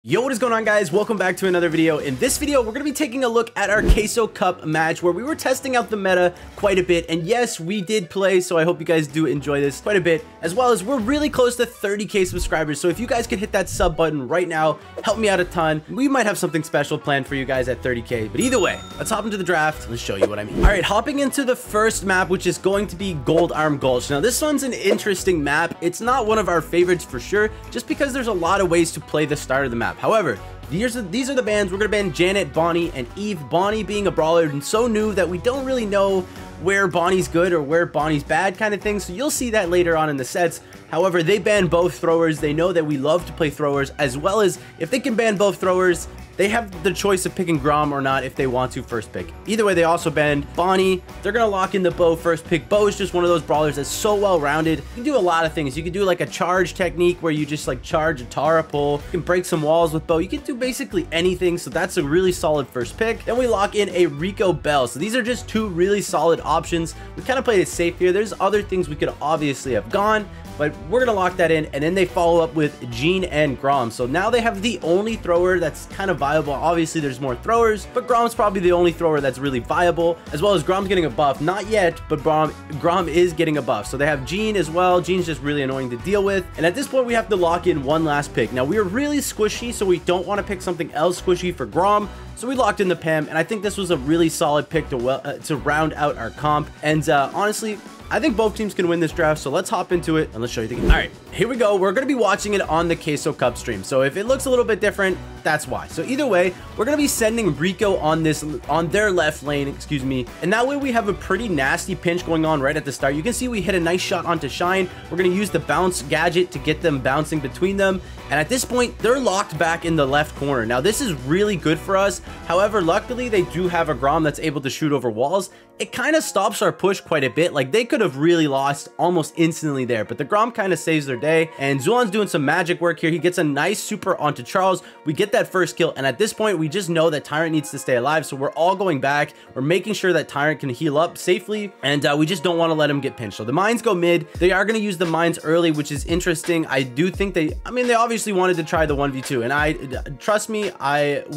Yo, what is going on, guys? Welcome back to another video. In this video, we're going to be taking a look at our Queso Cup match where we were testing out the meta quite a bit. And yes, we did play, so I hope you guys do enjoy this quite a bit. As well as we're really close to 30k subscribers, so if you guys could hit that sub button right now, help me out a ton. We might have something special planned for you guys at 30k. But either way, let's hop into the draft. Let's show you what I mean. All right, hopping into the first map, which is going to be Gold Arm Gulch. Now, this one's an interesting map. It's not one of our favorites for sure, just because there's a lot of ways to play the start of the map. However, these are the bans. We're going to ban Janet, Bonnie, and Eve. Bonnie being a brawler and so new that we don't really know where Bonnie's good or where Bonnie's bad kind of thing. So you'll see that later on in the sets. However, they ban both throwers. They know that we love to play throwers, as well as if they can ban both throwers, they have the choice of picking Grom or not if they want to first pick. Either way, they also banned Bonnie. They're going to lock in the Bo first pick. Bo is just one of those brawlers that's so well-rounded. You can do a lot of things. You can do like a charge technique where you just like charge a Tara pull. You can break some walls with Bo. You can do basically anything. So that's a really solid first pick. Then we lock in a Rico Bell. So these are just two really solid options. We kind of played it safe here. There's other things we could obviously have gone, but we're going to lock that in. And then they follow up with Jean and Grom. So now they have the only thrower that's kind of viable. Obviously, there's more throwers, but Grom's probably the only thrower that's really viable, as well as Grom's getting a buff. Not yet, but Grom is getting a buff. So they have Jean as well. Jean's just really annoying to deal with. And at this point, we have to lock in one last pick. Now, we're really squishy, so we don't want to pick something else squishy for Grom. So we locked in the Pam, and I think this was a really solid pick to round out our comp. And honestly, I think both teams can win this draft, so let's hop into it and let's show you the game. All right, here we go. We're going to be watching it on the Queso Cup stream. So if it looks a little bit different, that's why. So either way, we're going to be sending Rico on their left lane, excuse me. And that way we have a pretty nasty pinch going on right at the start. You can see we hit a nice shot onto Shine. We're going to use the bounce gadget to get them bouncing between them. And at this point, they're locked back in the left corner. Now, this is really good for us. However, luckily, they do have a Grom that's able to shoot over walls. It kind of stops our push quite a bit. Like, they could have really lost almost instantly there, but the Grom kind of saves their day. And Zulon's doing some magic work here. He gets a nice super onto Charles. We get that first kill, and at this point, we just know that Tyrant needs to stay alive, so we're all going back. We're making sure that Tyrant can heal up safely, and we just don't want to let him get pinched. So the mines go mid. They are going to use the mines early, which is interesting. I do think they obviously wanted to try the 1v2, and trust me,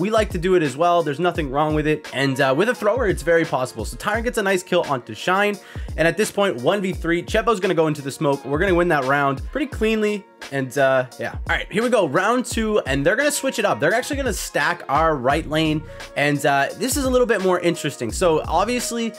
we like to do it as well. There's nothing wrong with it, and with a thrower, it's very possible. So Tyrant gets a nice kill onto Shine, and at this point, 1v3, Chepo's going to go into the smoke. We're going to win that round pretty cleanly. And yeah, all right, here we go, round 2, and they're gonna switch it up. They're actually gonna stack our right lane, and this is a little bit more interesting. So obviously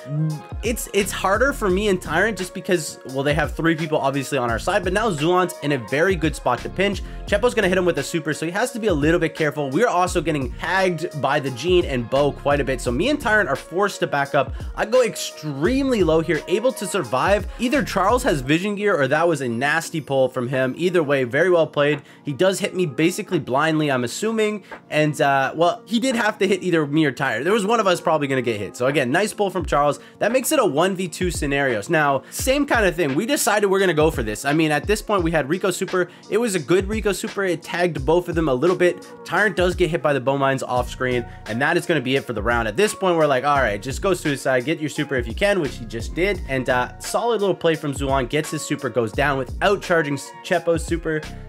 it's harder for me and Tyrant just because, well, they have 3 people obviously on our side, but now Zulon's in a very good spot to pinch. Chepo's gonna hit him with a super, so he has to be a little bit careful. We're also getting tagged by the Jean and Bo quite a bit, so me and Tyrant are forced to back up. I go extremely low here, able to survive. Either Charles has vision gear or that was a nasty pull from him. Either way, very well played. He does hit me basically blindly, I'm assuming, and well, he did have to hit either me or Tyre. There was one of us probably gonna get hit. So again, nice pull from Charles. That makes it a 1v2 scenarios. Now, same kind of thing. We decided we're gonna go for this. I mean, at this point, we had Rico super. It was a good Rico super. It tagged both of them a little bit. Tyrant does get hit by the bow mines off screen, and that is gonna be it for the round. At this point, we're like, all right, just go suicide, get your super if you can, which he just did, and solid little play from Zulon, gets his super, goes down without charging Chepo's super.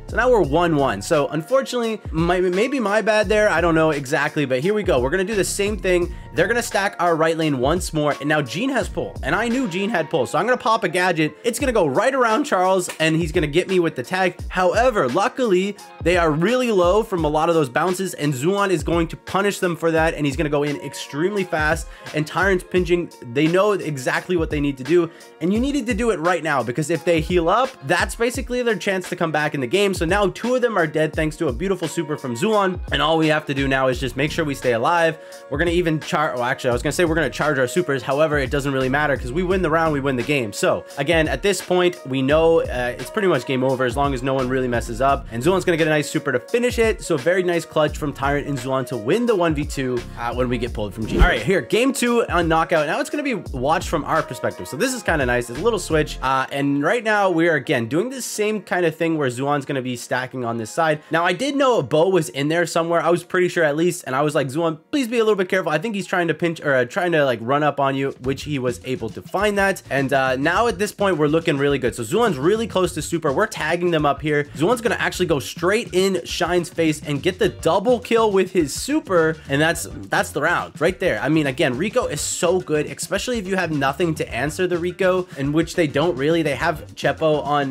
So now we're 1-1. So unfortunately, maybe my bad there. I don't know exactly, but here we go. We're going to do the same thing. They're going to stack our right lane once more. And now Jean has pull. And I knew Jean had pull. So I'm going to pop a gadget. It's going to go right around Charles, and he's going to get me with the tag. However, luckily, they are really low from a lot of those bounces, and Zulon is going to punish them for that, and he's going to go in extremely fast. And Tyrant's pinching. They know exactly what they need to do, and you needed to do it right now, because if they heal up, that's basically their chance to come back in the game. So now 2 of them are dead thanks to a beautiful super from Zulon, and all we have to do now is just make sure we stay alive. We're going to even charge, well, actually, I was going to say we're going to charge our supers. However, it doesn't really matter because we win the round, we win the game. So again, at this point, we know it's pretty much game over as long as no one really messes up, and Zulon's going to get a nice super to finish it. So very nice clutch from Tyrant and Zulon to win the 1v2 when we get pulled from G. All right, here, game 2 on knockout. Now it's going to be watched from our perspective. So this is kind of nice. It's a little switch, and right now we are again doing the same kind of thing where Zuan's going to be stacking on this side. Now, I did know a bow was in there somewhere. I was pretty sure at least, and I was like, Zuan, please be a little bit careful. I think he's trying to pinch or trying to like run up on you, which he was able to find that. And now at this point, we're looking really good. So Zuan's really close to super. We're tagging them up here. Zuan's going to actually go straight in Shine's face and get the double kill with his super. And that's the round right there. I mean, again, Rico is so good, especially if you have nothing to answer the Rico, in which they don't really. They have Chepo on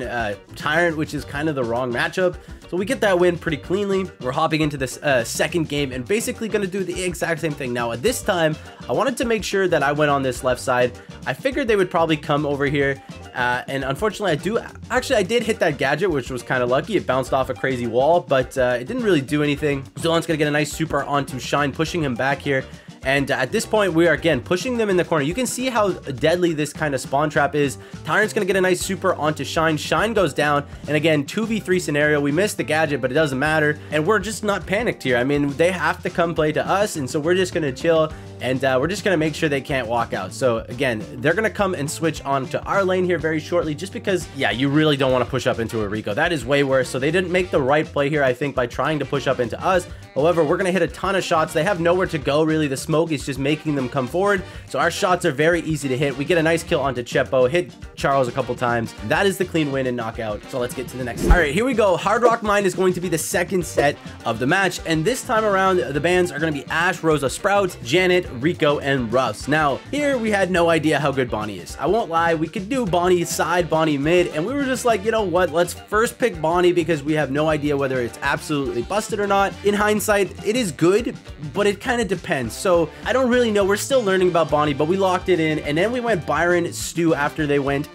Tyrant, which is kind of the wrong matchup. So we get that win pretty cleanly. We're hopping into this second game and basically going to do the exact same thing. Now, at this time, I wanted to make sure that I went on this left side. I figured they would probably come over here. And unfortunately, I did hit that gadget, which was kind of lucky. It bounced off a crazy wall, but it didn't really do anything. Zillon's going to get a nice super onto Shine, pushing him back here. And at this point, we are again pushing them in the corner. You can see how deadly this kind of spawn trap is. Tyrant's going to get a nice super onto Shine. Shine goes down. And again, 2v3 scenario. We missed the gadget, but it doesn't matter. And we're just not panicked here. I mean, they have to come play to us. And so we're just going to chill. And we're just going to make sure they can't walk out. So again, they're going to come and switch on to our lane here very shortly, just because, yeah, you really don't want to push up into a Rico. That is way worse. So they didn't make the right play here, I think, by trying to push up into us. However, we're going to hit a ton of shots. They have nowhere to go, really. The smoke is just making them come forward. So our shots are very easy to hit. We get a nice kill onto Chepo, hit Charles a couple times. That is the clean win and knockout. So let's get to the next. All right, here we go. Hard Rock Mine is going to be the second set of the match. And this time around, the bans are going to be Ash, Rosa, Sprout, Janet, Rico, and Ruffs. Now, here we had no idea how good Bonnie is. I won't lie. We could do Bonnie side, Bonnie mid, and we were just like, you know what? Let's first pick Bonnie because we have no idea whether it's absolutely busted or not. In hindsight, it is good, but it kind of depends. So I don't really know. We're still learning about Bonnie, but we locked it in. And then we went Byron, Stu after they went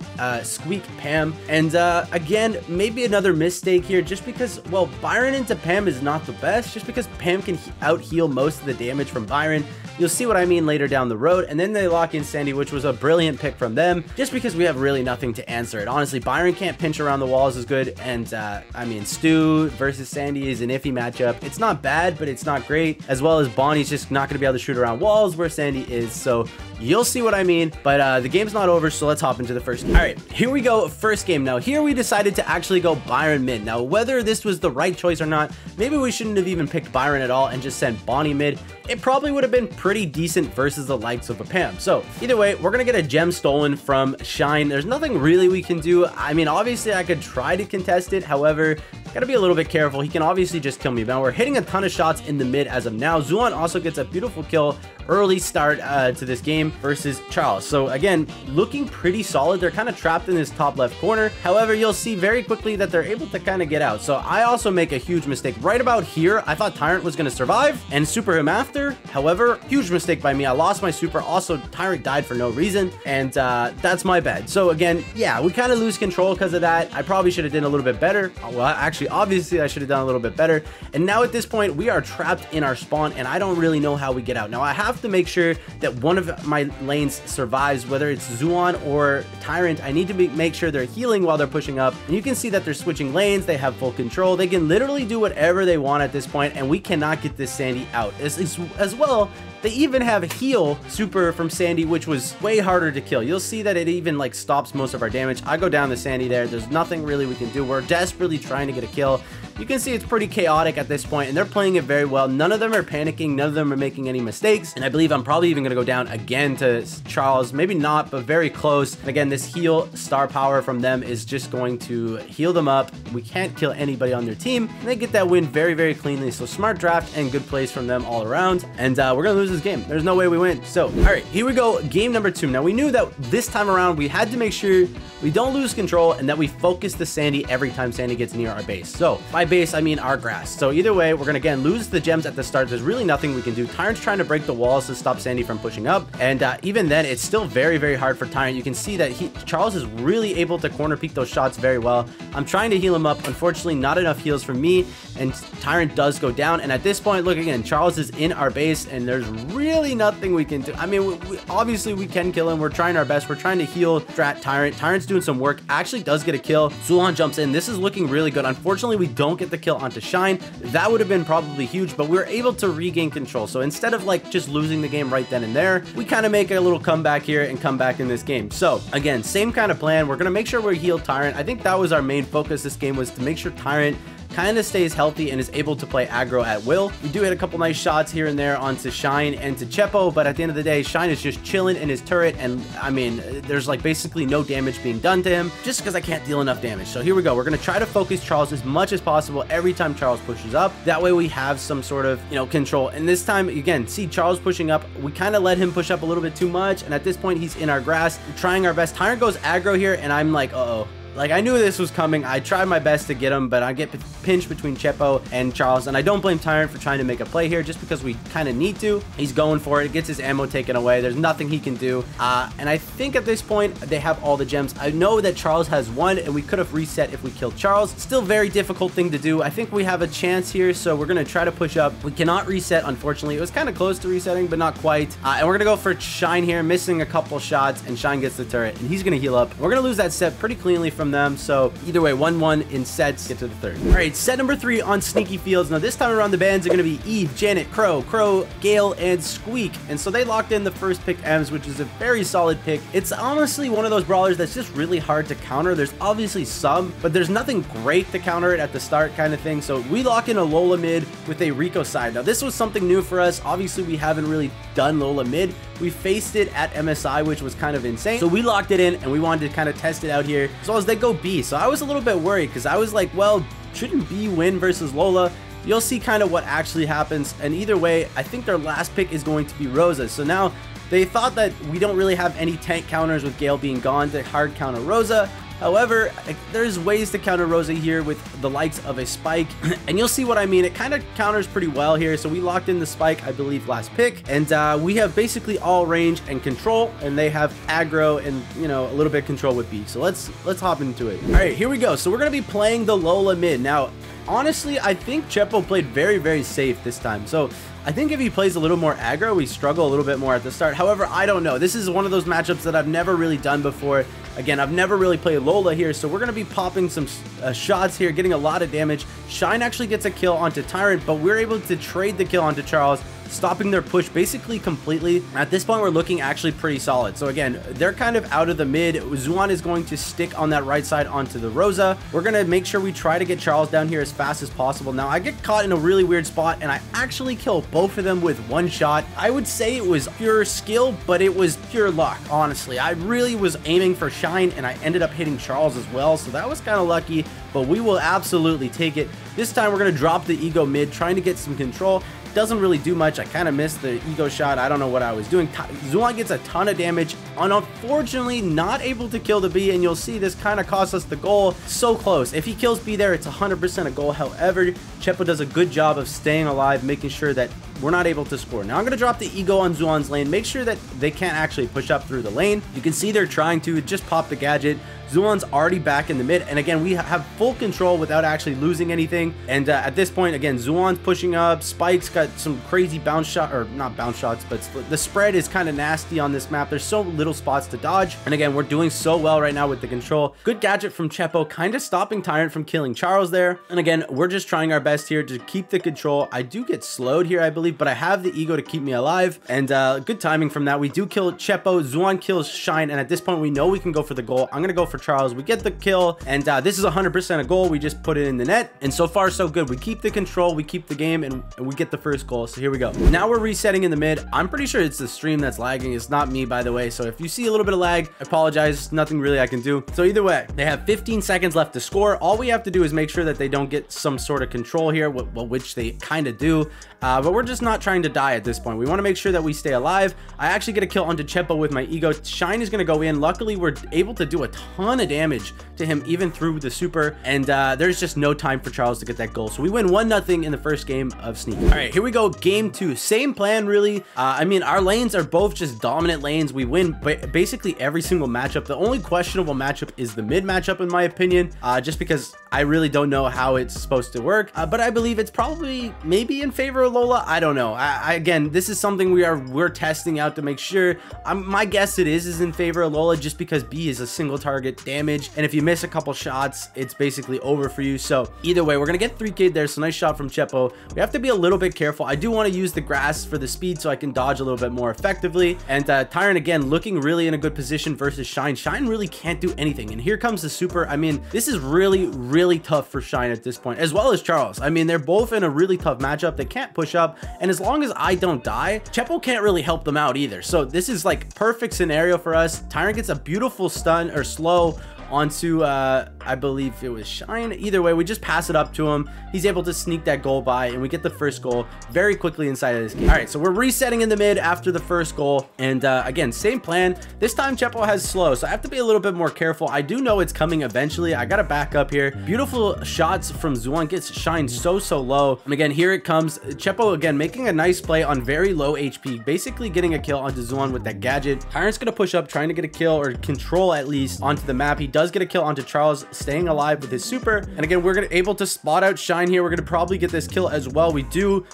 Squeak, Pam. And again, maybe another mistake here just because, well, Byron into Pam is not the best, just because Pam can out heal most of the damage from Byron. You'll see what I mean later down the road. And then they lock in Sandy, which was a brilliant pick from them, just because we have really nothing to answer it. Honestly, Byron can't pinch around the walls as good. And I mean, Stu versus Sandy is an iffy matchup. It's not bad, but it's not great. As well as Bonnie's just not going to be able to shoot around walls where Sandy is. So you'll see what I mean. But the game's not over, so let's hop into the first game. All right, here we go. First game. Now, here we decided to actually go Byron mid. Now, whether this was the right choice or not, maybe we shouldn't have even picked Byron at all and just sent Bonnie mid. It probably would have been pretty decent versus the likes of a Pam. So either way, we're going to get a gem stolen from Shine. There's nothing really we can do. I mean, obviously I could try to contest it. However, gotta be a little bit careful. He can obviously just kill me. Now we're hitting a ton of shots in the mid as of now. Zuan also gets a beautiful kill early start to this game versus Charles. So again, looking pretty solid. They're kind of trapped in this top left corner. However, you'll see very quickly that they're able to kind of get out. So I also make a huge mistake right about here. I thought Tyrant was going to survive and super him after. However, huge mistake by me. I lost my super. Also, Tyrant died for no reason, and that's my bad. So again, yeah, we kind of lose control because of that. I probably should have done a little bit better. Well, actually, obviously, I should have done a little bit better. And now at this point, we are trapped in our spawn, and I don't really know how we get out. Now, I have to make sure that one of my lanes survives, whether it's Zuan or Tyrant. I need to make sure they're healing while they're pushing up. And you can see that they're switching lanes. They have full control. They can literally do whatever they want at this point, and we cannot get this Sandy out. As well, they even have heal super from Sandy, which was way harder to kill. You'll see that it even like stops most of our damage. I go down to Sandy there. There's nothing really we can do. We're desperately trying to get a kill. You can see it's pretty chaotic at this point, and they're playing it very well. None of them are panicking. None of them are making any mistakes. And I believe I'm probably even going to go down again to Charles. Maybe not, but very close. And again, this heal star power from them is just going to heal them up. We can't kill anybody on their team. And they get that win very, very cleanly. So smart draft and good plays from them all around. And we're going to lose this game. There's no way we win. So, all right, here we go. Game number 2. Now, we knew that this time around, we had to make sure we don't lose control and that we focus the Sandy every time Sandy gets near our base. So by base, I mean our grass. So either way, we're going to again lose the gems at the start. There's really nothing we can do. Tyrant's trying to break the walls to stop Sandy from pushing up. And even then, it's still very, very hard for Tyrant. You can see that Charles is really able to corner peek those shots very well. I'm trying to heal him up. Unfortunately, not enough heals for me. And Tyrant does go down. And at this point, look again, Charles is in our base and there's really nothing we can do. I mean, obviously we can kill him. We're trying our best. We're trying to heal Tyrant. Tyrant's doing some work. Actually does get a kill. Zulan jumps in. This is looking really good. Unfortunately, we don't don't get the kill onto Shine. That would have been probably huge, but we were able to regain control. So instead of like just losing the game right then and there, we kind of make a little comeback here and come back in this game. So again, same kind of plan. We're going to make sure we heal Tyrant. I think that was our main focus this game, was to make sure Tyrant kind of stays healthy and is able to play aggro at will. We do hit a couple nice shots here and there onto Shine and to Chepo, but at the end of the day, Shine is just chilling in his turret, and I mean, there's like basically no damage being done to him just because I can't deal enough damage. So here we go. We're going to try to focus Charles as much as possible every time Charles pushes up. That way we have some sort of, you know, control. And this time, again, see Charles pushing up. We kind of let him push up a little bit too much, and at this point, he's in our grass. We're trying our best. Tyrant goes aggro here, and I'm like, uh-oh. Like, I knew this was coming. I tried my best to get him, but I get pinched between Chepo and Charles, and I don't blame Tyrant for trying to make a play here just because we kind of need to. He's going for it. Gets his ammo taken away. There's nothing he can do. And I think at this point, they have all the gems. I know that Charles has one, and we could have reset if we killed Charles. Still very difficult thing to do. I think we have a chance here, so we're going to try to push up. We cannot reset, unfortunately. It was kind of close to resetting, but not quite. And we're going to go for Shine here, missing a couple shots, and Shine gets the turret, and he's going to heal up. We're going to lose that set pretty cleanly from them, so either way, 1-1 in sets, get to the third. All right, set number 3 on Sneaky Fields. Now this time around, the bans are going to be Eve, Janet, Crow, Gale, and Squeak, and so they locked in the first pick Ems, which is a very solid pick. It's honestly one of those brawlers that's just really hard to counter. There's obviously some, but there's nothing great to counter it at the start kind of thing. So we lock in a Lola mid with a Rico side. Now this was something new for us. Obviously we haven't really done Lola mid. We faced it at MSI, which was kind of insane. So we locked it in, and we wanted to kind of test it out here, as well as they go B. So I was a little bit worried because I was like, well, shouldn't B win versus Lola? You'll see kind of what actually happens. And either way, I think their last pick is going to be Rosa. So now they thought that we don't really have any tank counters with Gale being gone to hard counter Rosa. However, there's ways to counter Rosa here with the likes of a Spike, and you'll see what I mean. It kind of counters pretty well here. So we locked in the Spike, I believe, last pick, and we have basically all range and control, and they have aggro and, you know, a little bit of control with B. So let's hop into it. All right, here we go. So we're gonna be playing the Lola mid. Now, honestly, I think Chepo played very, very safe this time. So I think if he plays a little more aggro, we struggle a little bit more at the start. However, I don't know. This is one of those matchups that I've never really done before. Again, I've never really played Lola here, so we're going to be popping some shots here, getting a lot of damage. Shine actually gets a kill onto Tyrant, but we're able to trade the kill onto Charles, stopping their push basically completely. At this point, we're looking actually pretty solid. So again, they're kind of out of the mid. Zuan is going to stick on that right side onto the Rosa. We're going to make sure we try to get Charles down here as fast as possible. Now, I get caught in a really weird spot, and I actually kill both of them with one shot. I would say it was pure skill, but it was pure luck, honestly. I really was aiming for Shine, and I ended up hitting Charles as well, so that was kind of lucky, but we will absolutely take it. This time, we're going to drop the ego mid, trying to get some control. Doesn't really do much. I kind of missed the ego shot. I don't know what I was doing. Zuan gets a ton of damage, and unfortunately not able to kill the B, and you'll see this kind of cost us the goal. So close. If he kills B there, it's 100% a goal. However, Chepo does a good job of staying alive, making sure that we're not able to score. Now I'm going to drop the ego on Zuan's lane, make sure that they can't actually push up through the lane. You can see they're trying to just pop the gadget. Zuan's already back in the mid, and again, we have full control without actually losing anything. And at this point, again, Zuan's pushing up. Spike's got some crazy bounce shot, or not bounce shots, but the spread is kind of nasty on this map. There's so little spots to dodge, and again, we're doing so well right now with the control. Good gadget from Chepo, kind of stopping Tyrant from killing Charles there. And again, we're just trying our best here to keep the control. I do get slowed here, I believe, but I have the ego to keep me alive, and good timing from that. We do kill Chepo. Zuan kills Shine, and at this point, we know we can go for the goal. I'm gonna go for Charles. We get the kill, and this is 100% a goal. We just put it in the net, and so far so good. We keep the control, we keep the game, and we get the first goal. So here we go. Now we're resetting in the mid. I'm pretty sure it's the stream that's lagging. It's not me, by the way, so if you see a little bit of lag, I apologize. Nothing really I can do. So either way, they have 15 seconds left to score. All we have to do is make sure that they don't get some sort of control here, which they kind of do, but we're just not trying to die at this point. We want to make sure that we stay alive. I actually get a kill onto Chepo with my ego. Shine is going to go in. Luckily, we're able to do a ton of damage to him even through the super, and there's just no time for Charles to get that goal. So we win 1-0 in the first game of Sneak. All right, here we go. Game 2. Same plan, really. I mean, our lanes are both just dominant lanes. We win basically every single matchup. The only questionable matchup is the mid matchup, in my opinion, just because I really don't know how it's supposed to work, but I believe it's probably maybe in favor of Lola. I don't know. Again, this is something we're testing out to make sure. My guess is in favor of Lola, just because B is a single target damage, and if you miss a couple shots, it's basically over for you. So either way, we're gonna get 3K there. So nice shot from Chepo. We have to be a little bit careful. I do want to use the grass for the speed so I can dodge a little bit more effectively. And Tyrant again looking really in a good position versus Shine. Shine really can't do anything, and here comes the super. I mean, this is really tough for Shine at this point, as well as Charles. I mean, they're both in a really tough matchup. They can't push up, and as long as I don't die, Chepo can't really help them out either. So this is like perfect scenario for us. Tyrant gets a beautiful stun or slow onto I believe it was Shine. Either way, we just pass it up to him. He's able to sneak that goal by, and we get the first goal very quickly inside of this game. All right, so we're resetting in the mid after the first goal, and again, same plan. This time Chepo has slow, so I have to be a little bit more careful. I do know it's coming eventually. I gotta back up here. Beautiful shots from Zuan, gets Shine so low, and again, here it comes. Chepo again making a nice play on very low HP, basically getting a kill onto Zuan with that gadget. Tyrant's gonna push up, trying to get a kill or control at least onto the map. He does get a kill onto Charles, staying alive with his super, and again, we're gonna able to spot out Shine here. We're gonna probably get this kill as well. We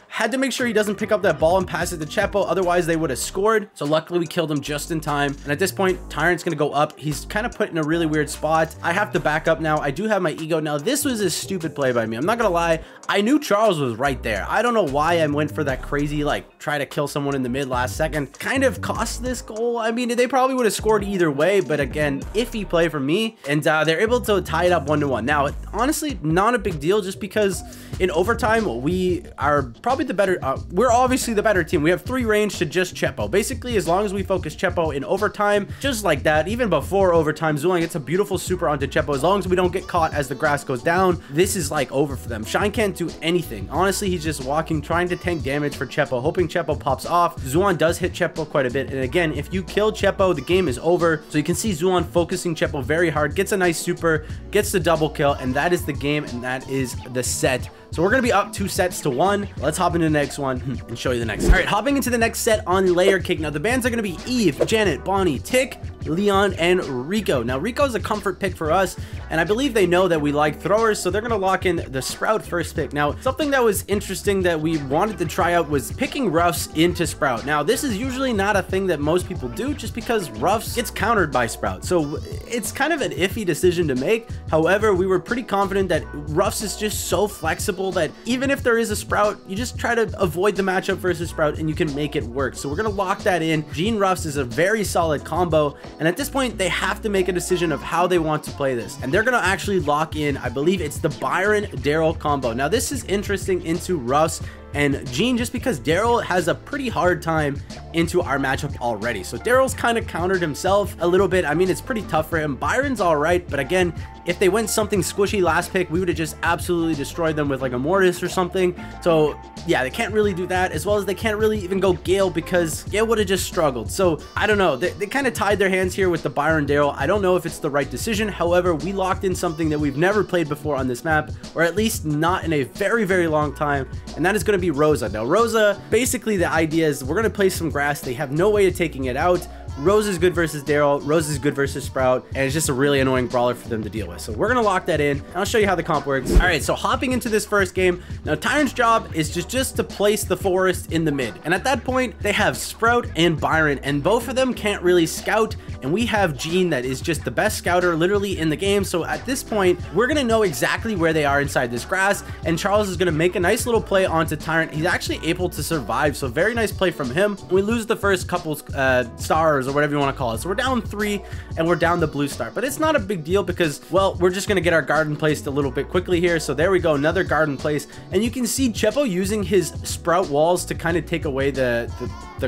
had to make sure he doesn't pick up that ball and pass it to Chepo, otherwise they would have scored. So luckily we killed him just in time, and at this point Tyrant's gonna go up. He's kind of put in a really weird spot. I have to back up now. I do have my ego now. This was a stupid play by me, I'm not gonna lie. I knew Charles was right there. I don't know why I went for that crazy like try to kill someone in the mid last second. Kind of cost this goal. I mean, they probably would have scored either way, but again, iffy play for me, and they're able to tie it up 1-1. Now honestly, not a big deal, just because in overtime we are probably the better we're obviously the better team. We have 3 range to just Chepo. Basically, as long as we focus Chepo in overtime, just like that, even before overtime, Zulan gets a beautiful super onto Chepo. As long as we don't get caught as the grass goes down, this is like over for them. Shine can't do anything. Honestly, he's just walking, trying to tank damage for Chepo, hoping Chepo pops off. Zuan does hit Chepo quite a bit, and again, if you kill Chepo, the game is over. So you can see Zuan focusing Chepo very hard, gets a nice super, gets the double kill, and that is the game, and that is the set. So we're gonna be up 2-1. Let's hop into the next one and show you the next. All right, hopping into the next set on Layer Cake. Now the bans are gonna be Eve, Janet, Bonnie, Tick, Leon, and Rico. Now Rico's a comfort pick for us, and I believe they know that we like throwers, so they're gonna lock in the Sprout first pick. Now something that was interesting that we wanted to try out was picking Ruffs into Sprout. Now this is usually not a thing that most people do, just because Ruffs gets countered by Sprout, so it's kind of an iffy decision to make. However, we were pretty confident that Ruffs is just so flexible that even if there is a Sprout, you just try to avoid the matchup versus Sprout and you can make it work. So we're gonna lock that in. Jean Ruffs is a very solid combo, and at this point they have to make a decision of how they want to play this, and they're gonna actually lock in, I believe it's the Byron Daryl combo. Now this is interesting into Ruffs and Jean, just because Daryl has a pretty hard time into our matchup already. So Daryl's kind of countered himself a little bit. I mean, it's pretty tough for him. Byron's all right, but again, if they went something squishy last pick, we would have just absolutely destroyed them with like a Mortis or something. So yeah, they can't really do that, as well as they can't really even go Gale, because Gale would have just struggled. So I don't know, they kind of tied their hands here with the Byron Daryl. I don't know if it's the right decision. However, we locked in something that we've never played before on this map, or at least not in a very long time, and that is going to be Rosa. Now Rosa, basically the idea is we're going to play some grass. They have no way of taking it out. Rose is good versus Daryl, Rose is good versus Sprout, and it's just a really annoying brawler for them to deal with. So we're gonna lock that in, and I'll show you how the comp works. All right, so hopping into this first game, now Tyrant's job is just to place the forest in the mid, and at that point they have Sprout and Byron, and both of them can't really scout, and we have Jean that is just the best scouter literally in the game. So at this point, we're gonna know exactly where they are inside this grass, and Charles is gonna make a nice little play onto Tyrant. He's actually able to survive, so very nice play from him. We lose the first couple stars, or whatever you want to call it, so we're down 3 and we're down the blue star, but it's not a big deal because, well, we're just gonna get our garden placed a little bit quickly here. So there we go, another garden place, and you can see Chepo using his Sprout walls to kind of take away the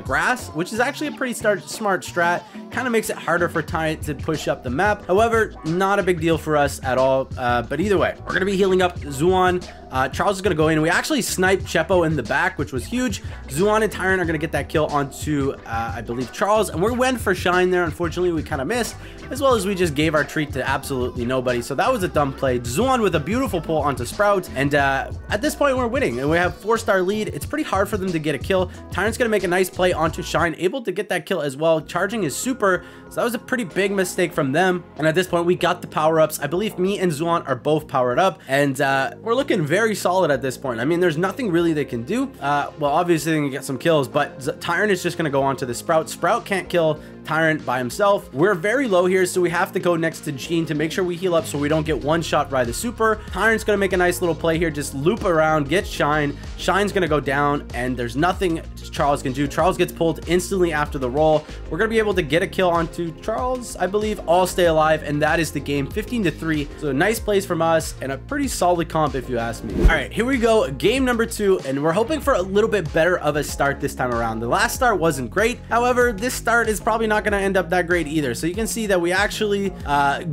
grass, which is actually a pretty smart strat. Kind of makes it harder for Tyrant to push up the map. However, not a big deal for us at all, but either way, we're gonna be healing up Zuan. Charles is gonna go in. We actually sniped Chepo in the back, which was huge. Zuan and Tyrant are gonna get that kill onto I believe Charles, and we went for Shine there. Unfortunately, we kind of missed, as well as we just gave our treat to absolutely nobody. So that was a dumb play. Zuan with a beautiful pull onto Sprout, and at this point we're winning, and we have 4-star lead. It's pretty hard for them to get a kill. Tyrant's gonna make a nice play onto Shine, able to get that kill as well, charging his super. So that was a pretty big mistake from them, and at this point we got the power-ups. I believe me and Zuan are both powered up, and we're looking very solid at this point. I mean, there's nothing really they can do. Well, obviously they can get some kills, but Tyrant is just going to go on to the Sprout. Sprout can't kill Tyrant by himself. We're very low here, so we have to go next to Gene to make sure we heal up so we don't get one shot by the super. Tyrant's gonna make a nice little play here, just loop around, get Shine. Shine's gonna go down, and there's nothing Charles can do. Charles gets pulled instantly after the roll. We're gonna be able to get a kill onto Charles, I believe, all stay alive, and that is the game, 15-3. So nice plays from us, and a pretty solid comp if you ask me. All right, here we go, game number 2, and we're hoping for a little bit better of a start this time around. The last start wasn't great. However, this start is probably not going to end up that great either. So you can see that we actually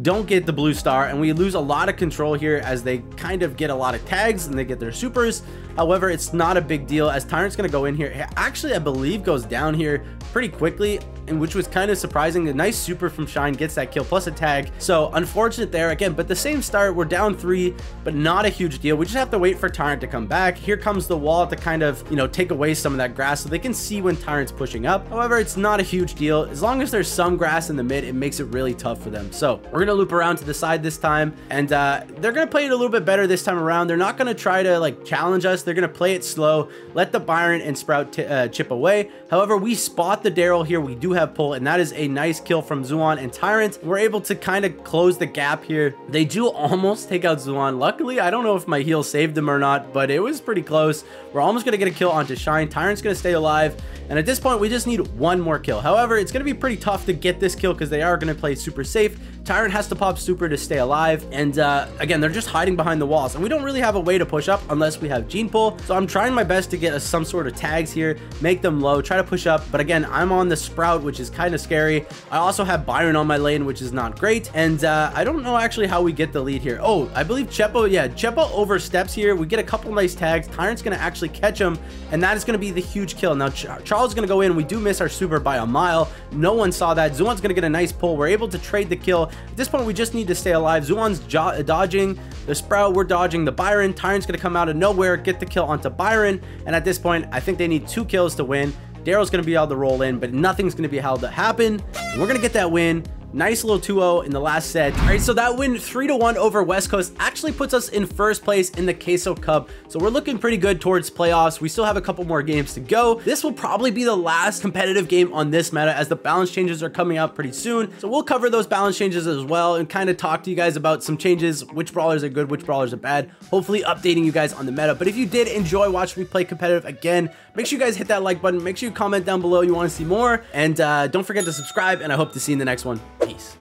don't get the blue star, and we lose a lot of control here as they kind of get a lot of tags and they get their supers. However, it's not a big deal as Tyrant's going to go in here. Actually, I believe goes down here pretty quickly, and which was kind of surprising. A nice super from Shine gets that kill plus a tag. So unfortunate there again, but the same start. We're down 3, but not a huge deal. We just have to wait for Tyrant to come back. Here comes the wall to kind of, you know, take away some of that grass so they can see when Tyrant's pushing up. However, it's not a huge deal. As long as there's some grass in the mid, it makes it really tough for them. So we're going to loop around to the side this time, and they're going to play it a little bit better this time around. They're not going to try to like challenge us. They're going to play it slow, let the Byron and Sprout chip away. However, we spot the Daryl here. We do have pull, and that is a nice kill from Zuan and Tyrant. We're able to kind of close the gap here. They do almost take out Zuan. Luckily, I don't know if my heal saved him or not, but it was pretty close. We're almost going to get a kill onto Shine. Tyrant's going to stay alive, and at this point, we just need one more kill. However, it's going to be pretty tough to get this kill because they are going to play super safe. Tyrant has to pop super to stay alive, and again, they're just hiding behind the walls, and we don't really have a way to push up unless we have Gene Pull. So I'm trying my best to get some sort of tags here, make them low, try to push up, but again, I'm on the Sprout, which is kind of scary. I also have Byron on my lane, which is not great, and I don't know actually how we get the lead here. Oh, I believe Chepo, yeah, Chepo oversteps here. We get a couple nice tags. Tyrant's going to actually catch him, and that is going to be the huge kill. Now, Charles is going to go in. We do miss our super by a mile. No one saw that. Zuan's going to get a nice pull. We're able to trade the kill. At this point, we just need to stay alive. Zuan's dodging the Sprout. We're dodging the Byron. Tyrant's going to come out of nowhere, get the kill onto Byron, and at this point, I think they need 2 kills to win. Daryl's going to be able to roll in, but nothing's going to be able to happen. And we're going to get that win. Nice little 2-0 in the last set. All right, so that win 3-1 over West Coast actually puts us in first place in the Queso Cup. So we're looking pretty good towards playoffs. We still have a couple more games to go. This will probably be the last competitive game on this meta as the balance changes are coming out pretty soon. So we'll cover those balance changes as well and kind of talk to you guys about some changes, which brawlers are good, which brawlers are bad, hopefully updating you guys on the meta. But if you did enjoy watching me play competitive again, make sure you guys hit that like button. Make sure you comment down below you want to see more. And don't forget to subscribe, and I hope to see you in the next one. Peace.